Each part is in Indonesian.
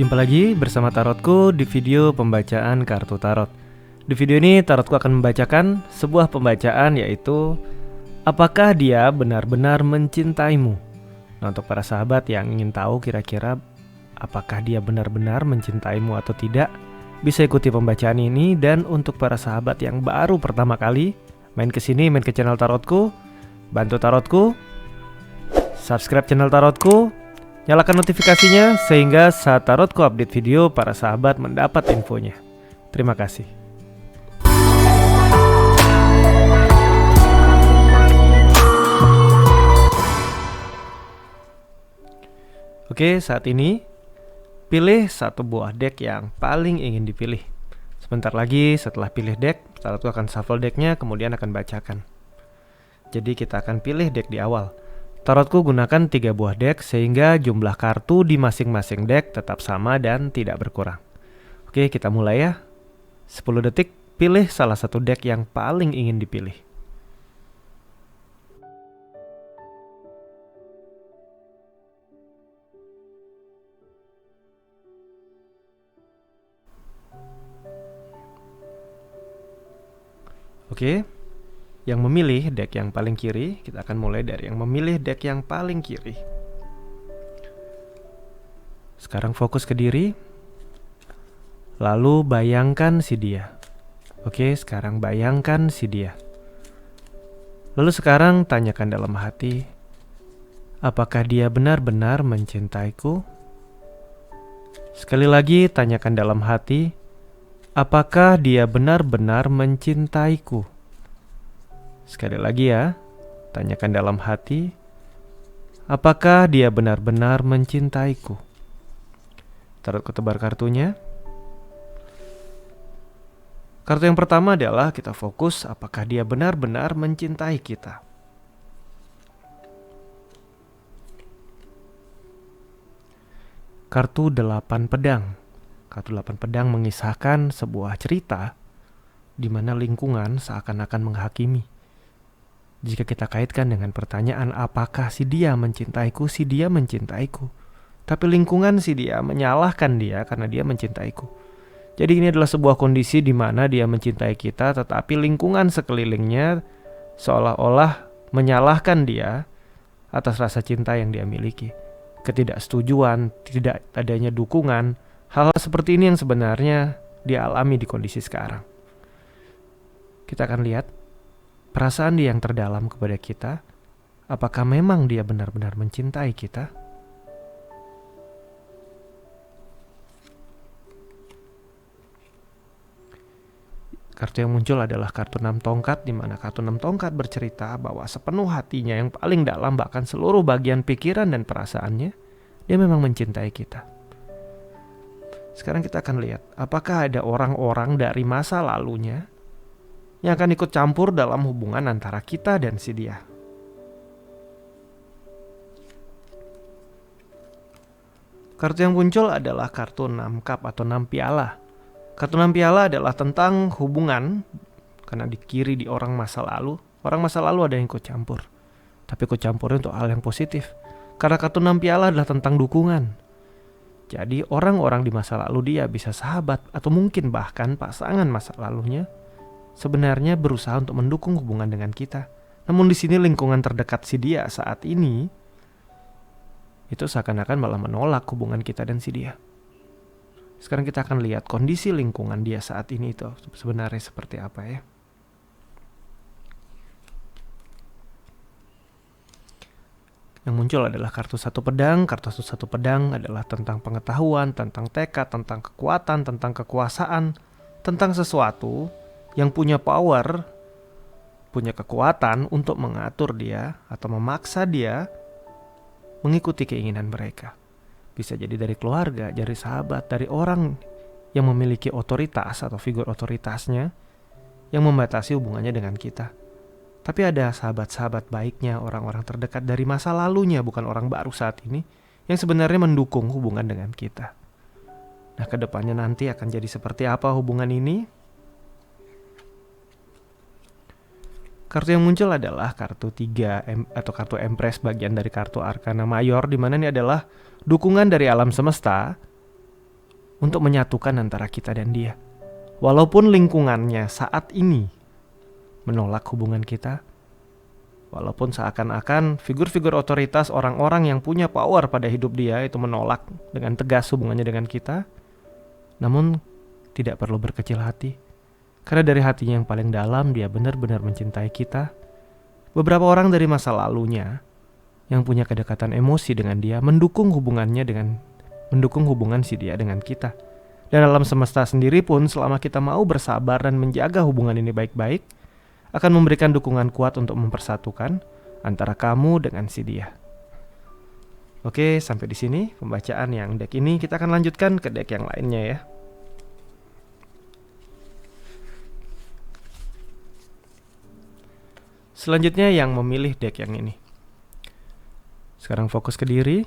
Jumpa lagi bersama Tarotku di video pembacaan kartu tarot. Di video ini Tarotku akan membacakan sebuah pembacaan, yaitu apakah dia benar-benar mencintaimu. Nah, untuk para sahabat yang ingin tahu kira-kira apakah dia benar-benar mencintaimu atau tidak, bisa ikuti pembacaan ini. Dan untuk para sahabat yang baru pertama kali main ke channel Tarotku, bantu Tarotku, subscribe channel Tarotku, nyalakan notifikasinya sehingga saat Tarotku update video, para sahabat mendapat infonya. Terima kasih. Oke, saat ini pilih satu buah deck yang paling ingin dipilih. Sebentar lagi setelah pilih deck, Tarotku akan shuffle decknya, kemudian akan bacakan. Jadi kita akan pilih deck di awal. Tarotku gunakan 3 buah deck sehingga jumlah kartu di masing-masing deck tetap sama dan tidak berkurang. Oke, kita mulai ya. 10 detik, pilih salah satu deck yang paling ingin dipilih. Oke. Yang memilih deck yang paling kiri, kita akan mulai dari yang memilih deck yang paling kiri. Sekarang fokus ke diri, lalu bayangkan si dia. Oke, sekarang bayangkan si dia. Lalu sekarang tanyakan dalam hati, apakah dia benar-benar mencintaiku? Sekali lagi tanyakan dalam hati, apakah dia benar-benar mencintaiku? Sekali lagi ya, tanyakan dalam hati, apakah dia benar-benar mencintaiku? Tarotku tebar kartunya. Kartu yang pertama adalah kita fokus apakah dia benar-benar mencintai kita. Kartu 8 pedang. Kartu 8 pedang mengisahkan sebuah cerita di mana lingkungan seakan-akan menghakimi. Jika kita kaitkan dengan pertanyaan apakah si dia mencintaiku, si dia mencintaiku. Tapi lingkungan si dia menyalahkan dia karena dia mencintaiku. Jadi ini adalah sebuah kondisi di mana dia mencintai kita, tetapi lingkungan sekelilingnya seolah-olah menyalahkan dia atas rasa cinta yang dia miliki. Ketidaksetujuan, tidak adanya dukungan, hal-hal seperti ini yang sebenarnya dia alami di kondisi sekarang. Kita akan lihat perasaan dia yang terdalam kepada kita. Apakah memang dia benar-benar mencintai kita? Kartu yang muncul adalah kartu 6 tongkat, di mana kartu 6 tongkat bercerita bahwa sepenuh hatinya yang paling dalam, bahkan seluruh bagian pikiran dan perasaannya, dia memang mencintai kita. Sekarang kita akan lihat apakah ada orang-orang dari masa lalunya yang akan ikut campur dalam hubungan antara kita dan si dia. Kartu yang muncul adalah kartu 6 cup atau 6 piala. Kartu 6 piala adalah tentang hubungan, karena di kiri di orang masa lalu. Orang masa lalu ada yang ikut campur, tapi ikut campurnya untuk hal yang positif. Karena kartu 6 piala adalah tentang dukungan. Jadi orang-orang di masa lalu dia bisa sahabat atau mungkin bahkan pasangan masa lalunya sebenarnya berusaha untuk mendukung hubungan dengan kita. Namun di sini lingkungan terdekat si dia saat ini itu seakan-akan malah menolak hubungan kita dan si dia. Sekarang kita akan lihat kondisi lingkungan dia saat ini itu sebenarnya seperti apa ya. Yang muncul adalah kartu 1 pedang. Kartu 1 pedang adalah tentang pengetahuan, tentang tekad, tentang kekuatan, tentang kekuasaan, tentang sesuatu yang punya power, punya kekuatan untuk mengatur dia atau memaksa dia mengikuti keinginan mereka. Bisa jadi dari keluarga, dari sahabat, dari orang yang memiliki otoritas atau figur otoritasnya yang membatasi hubungannya dengan kita. Tapi ada sahabat-sahabat baiknya, orang-orang terdekat dari masa lalunya, bukan orang baru saat ini, yang sebenarnya mendukung hubungan dengan kita. Nah, kedepannya nanti akan jadi seperti apa hubungan ini? Kartu yang muncul adalah kartu 3 atau kartu Empress, bagian dari kartu Arkana Mayor, di mana ini adalah dukungan dari alam semesta untuk menyatukan antara kita dan dia. Walaupun lingkungannya saat ini menolak hubungan kita, walaupun seakan-akan figur-figur otoritas, orang-orang yang punya power pada hidup dia itu menolak dengan tegas hubungannya dengan kita, namun tidak perlu berkecil hati. Karena dari hatinya yang paling dalam dia benar-benar mencintai kita. Beberapa orang dari masa lalunya yang punya kedekatan emosi dengan dia mendukung hubungan si dia dengan kita. Dan alam semesta sendiri pun selama kita mau bersabar dan menjaga hubungan ini baik-baik, akan memberikan dukungan kuat untuk mempersatukan antara kamu dengan si dia. Oke, sampai di sini pembacaan yang deck ini. Kita akan lanjutkan ke deck yang lainnya ya. Selanjutnya yang memilih deck yang ini. Sekarang fokus ke diri,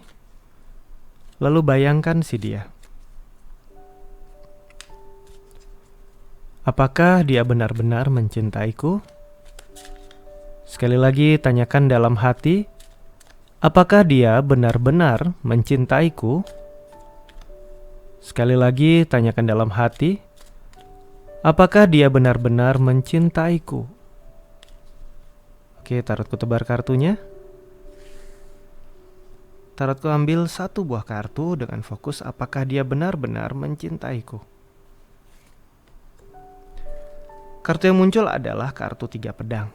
lalu bayangkan si dia. Apakah dia benar-benar mencintaiku? Sekali lagi tanyakan dalam hati, apakah dia benar-benar mencintaiku? Sekali lagi tanyakan dalam hati, apakah dia benar-benar mencintaiku? Oke, tarotku tebar kartunya. Tarotku ambil 1 buah kartu dengan fokus apakah dia benar-benar mencintaiku. Kartu yang muncul adalah kartu 3 pedang.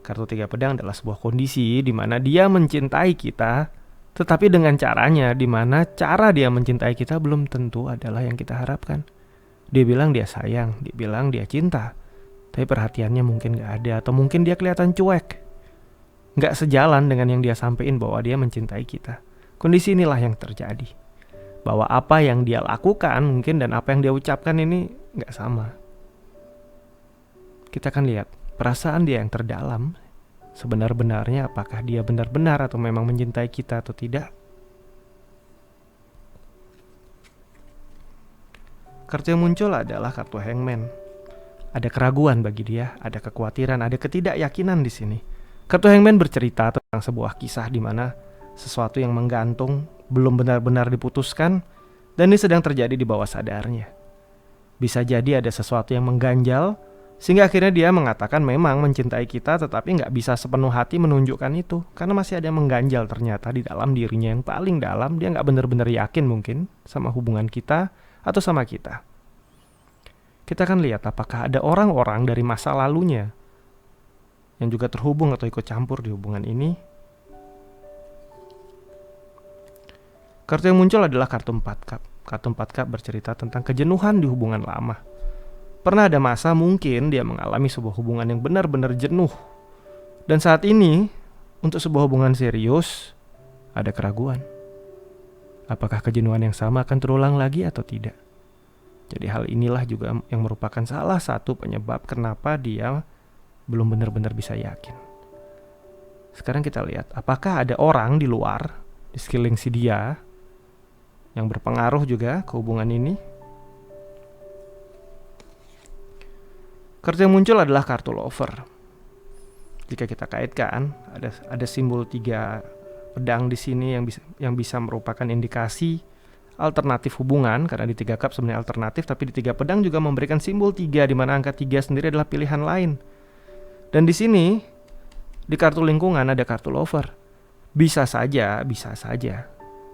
Kartu 3 pedang adalah sebuah kondisi di mana dia mencintai kita, tetapi dengan caranya di mana cara dia mencintai kita belum tentu adalah yang kita harapkan. Dia bilang dia sayang, dia bilang dia cinta, tapi perhatiannya mungkin gak ada, atau mungkin dia kelihatan cuek, gak sejalan dengan yang dia sampein bahwa dia mencintai kita. Kondisi inilah yang terjadi, bahwa apa yang dia lakukan mungkin dan apa yang dia ucapkan ini gak sama. Kita akan lihat perasaan dia yang terdalam sebenar-benarnya, apakah dia benar-benar atau memang mencintai kita atau tidak. Kartu yang muncul adalah kartu Hangman. Ada keraguan bagi dia, ada kekhawatiran, ada ketidakyakinan di sini. Kartu Hangman bercerita tentang sebuah kisah di mana sesuatu yang menggantung belum benar-benar diputuskan dan ini sedang terjadi di bawah sadarnya. Bisa jadi ada sesuatu yang mengganjal sehingga akhirnya dia mengatakan memang mencintai kita, tetapi gak bisa sepenuh hati menunjukkan itu karena masih ada yang mengganjal ternyata di dalam dirinya yang paling dalam. Dia gak benar-benar yakin mungkin sama hubungan kita atau sama kita. Kita akan lihat apakah ada orang-orang dari masa lalunya yang juga terhubung atau ikut campur di hubungan ini. Kartu yang muncul adalah kartu 4 cup. Kartu 4 cup bercerita tentang kejenuhan di hubungan lama. Pernah ada masa mungkin dia mengalami sebuah hubungan yang benar-benar jenuh. Dan saat ini, untuk sebuah hubungan serius, ada keraguan. Apakah kejenuhan yang sama akan terulang lagi atau tidak? Jadi hal inilah juga yang merupakan salah satu penyebab kenapa dia belum benar-benar bisa yakin. Sekarang kita lihat, apakah ada orang di luar, di sekeliling si dia, yang berpengaruh juga ke hubungan ini? Kartu yang muncul adalah kartu lover. Jika kita kaitkan, ada simbol 3 pedang di sini yang bisa merupakan indikasi alternatif hubungan, karena di 3 cup sebenarnya alternatif, tapi di 3 pedang juga memberikan simbol 3 di mana angka 3 sendiri adalah pilihan lain. Dan di sini di kartu lingkungan ada kartu lover. Bisa saja.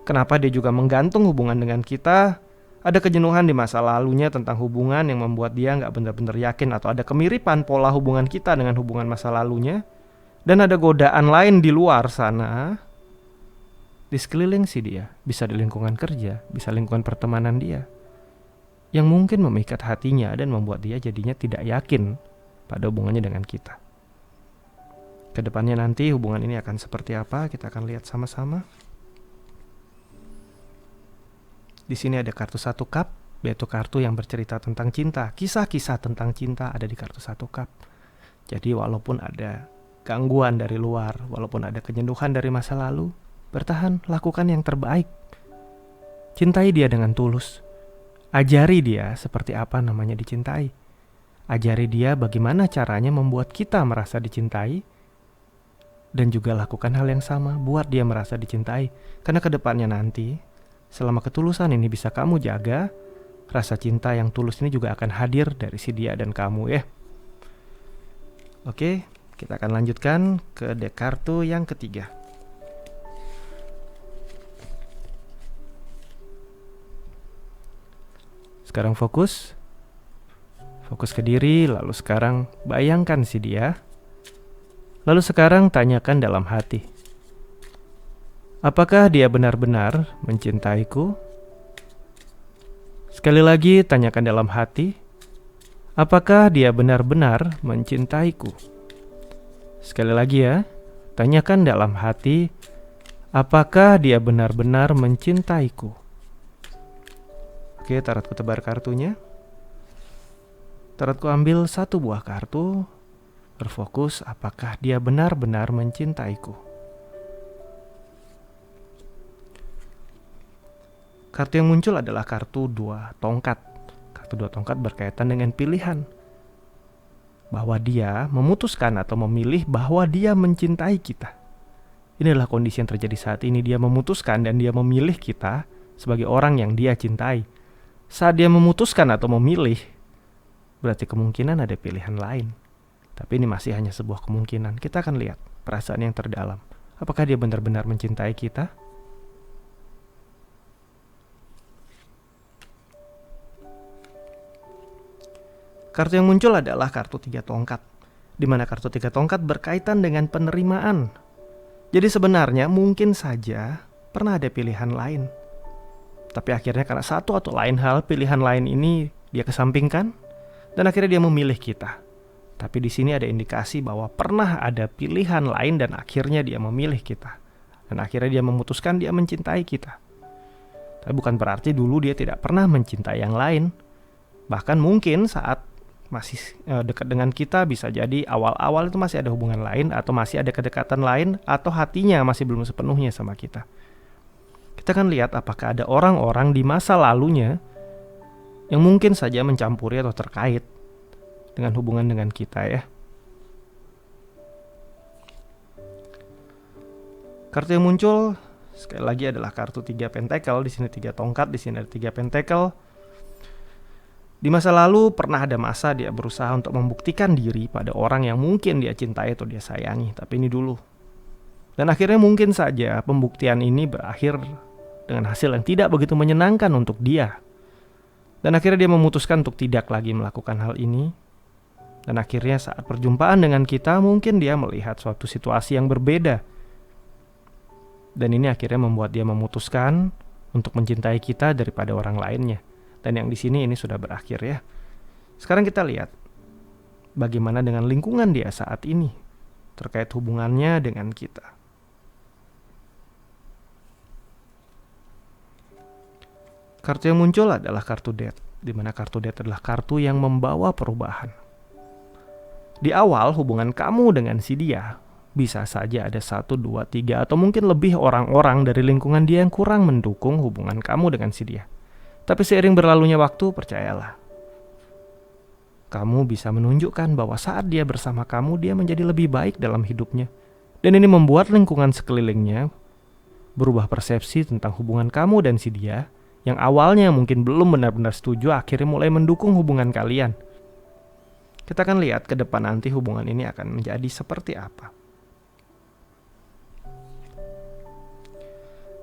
Kenapa dia juga menggantung hubungan dengan kita? Ada kejenuhan di masa lalunya tentang hubungan yang membuat dia gak benar-benar yakin, atau ada kemiripan pola hubungan kita dengan hubungan masa lalunya. Dan ada godaan lain di luar sana, di sekeliling si dia. Bisa di lingkungan kerja, bisa lingkungan pertemanan dia, yang mungkin memikat hatinya dan membuat dia jadinya tidak yakin pada hubungannya dengan kita. Kedepannya nanti hubungan ini akan seperti apa, kita akan lihat sama-sama. Di sini ada kartu 1 cup, yaitu kartu yang bercerita tentang cinta. Kisah-kisah tentang cinta ada di kartu 1 cup. Jadi walaupun ada gangguan dari luar, walaupun ada kejenuhan dari masa lalu, bertahan, lakukan yang terbaik. Cintai dia dengan tulus. Ajari dia seperti apa namanya dicintai. Ajari dia bagaimana caranya membuat kita merasa dicintai. Dan juga lakukan hal yang sama, buat dia merasa dicintai. Karena kedepannya nanti, selama ketulusan ini bisa kamu jaga, rasa cinta yang tulus ini juga akan hadir dari si dia dan kamu ya. Oke, kita akan lanjutkan ke deck kartu yang ketiga. Sekarang fokus ke diri, lalu sekarang bayangkan si dia. Lalu sekarang tanyakan dalam hati, apakah dia benar-benar mencintaiku? Sekali lagi tanyakan dalam hati, apakah dia benar-benar mencintaiku? Sekali lagi ya, tanyakan dalam hati, apakah dia benar-benar mencintaiku? Oke, tarotku tebar kartunya. Tarotku ambil satu buah kartu, berfokus apakah dia benar-benar mencintaiku. Kartu yang muncul adalah kartu 2 tongkat. Kartu 2 tongkat berkaitan dengan pilihan. Bahwa dia memutuskan atau memilih bahwa dia mencintai kita. Ini adalah kondisi yang terjadi saat ini. Dia memutuskan dan dia memilih kita sebagai orang yang dia cintai. Saat dia memutuskan atau memilih, berarti kemungkinan ada pilihan lain. Tapi ini masih hanya sebuah kemungkinan. Kita akan lihat perasaan yang terdalam. Apakah dia benar-benar mencintai kita? Kartu yang muncul adalah kartu 3 tongkat. Di mana kartu 3 tongkat berkaitan dengan penerimaan. Jadi sebenarnya mungkin saja pernah ada pilihan lain. Tapi akhirnya karena satu atau lain hal, pilihan lain ini dia kesampingkan. Dan akhirnya dia memilih kita. Tapi di sini ada indikasi bahwa pernah ada pilihan lain dan akhirnya dia memilih kita. Dan akhirnya dia memutuskan dia mencintai kita. Tapi bukan berarti dulu dia tidak pernah mencintai yang lain. Bahkan mungkin saat masih dekat dengan kita, bisa jadi awal-awal itu masih ada hubungan lain, atau masih ada kedekatan lain, atau hatinya masih belum sepenuhnya sama kita. Kita akan lihat apakah ada orang-orang di masa lalunya yang mungkin saja mencampuri atau terkait dengan hubungan dengan kita ya. Kartu yang muncul sekali lagi adalah kartu 3 pentacle. Di sini 3 tongkat, di sini ada 3 pentacle. Di masa lalu pernah ada masa dia berusaha untuk membuktikan diri pada orang yang mungkin dia cintai atau dia sayangi. Tapi ini dulu. Dan akhirnya mungkin saja pembuktian ini berakhir dengan hasil yang tidak begitu menyenangkan untuk dia. Dan akhirnya dia memutuskan untuk tidak lagi melakukan hal ini. Dan akhirnya saat perjumpaan dengan kita, mungkin dia melihat suatu situasi yang berbeda. Dan ini akhirnya membuat dia memutuskan untuk mencintai kita daripada orang lainnya. Dan yang di sini ini sudah berakhir ya. Sekarang kita lihat bagaimana dengan lingkungan dia saat ini terkait hubungannya dengan kita. Kartu yang muncul adalah kartu Death, di mana kartu Death adalah kartu yang membawa perubahan. Di awal hubungan kamu dengan si dia, bisa saja ada 1, 2, 3 atau mungkin lebih orang-orang dari lingkungan dia yang kurang mendukung hubungan kamu dengan si dia. Tapi seiring berlalunya waktu, percayalah, kamu bisa menunjukkan bahwa saat dia bersama kamu, dia menjadi lebih baik dalam hidupnya. Dan ini membuat lingkungan sekelilingnya berubah persepsi tentang hubungan kamu dan si dia, yang awalnya mungkin belum benar-benar setuju, akhirnya mulai mendukung hubungan kalian. Kita akan lihat ke depan nanti hubungan ini akan menjadi seperti apa.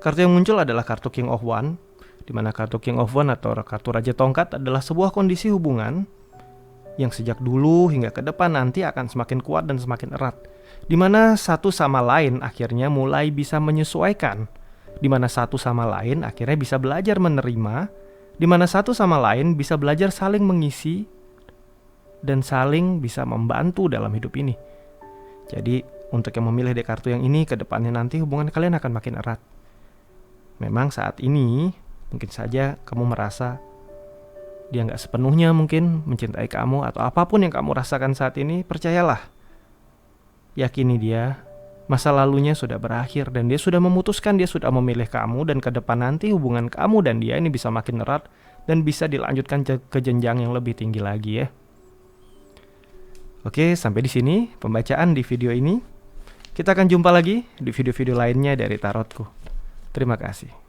Kartu yang muncul adalah kartu King of Wands, di mana kartu King of Wands atau kartu Raja Tongkat adalah sebuah kondisi hubungan yang sejak dulu hingga ke depan nanti akan semakin kuat dan semakin erat, di mana satu sama lain akhirnya mulai bisa menyesuaikan, di mana satu sama lain akhirnya bisa belajar menerima, di mana satu sama lain bisa belajar saling mengisi dan saling bisa membantu dalam hidup ini. Jadi untuk yang memilih di kartu yang ini, ke depannya nanti hubungan kalian akan makin erat. Memang saat ini mungkin saja kamu merasa dia gak sepenuhnya mungkin mencintai kamu, atau apapun yang kamu rasakan saat ini, percayalah, yakini dia, masa lalunya sudah berakhir dan dia sudah memutuskan, dia sudah memilih kamu, dan ke depan nanti hubungan kamu dan dia ini bisa makin erat dan bisa dilanjutkan ke jenjang yang lebih tinggi lagi ya. Oke, sampai di sini pembacaan di video ini. Kita akan jumpa lagi di video-video lainnya dari tarotku. Terima kasih.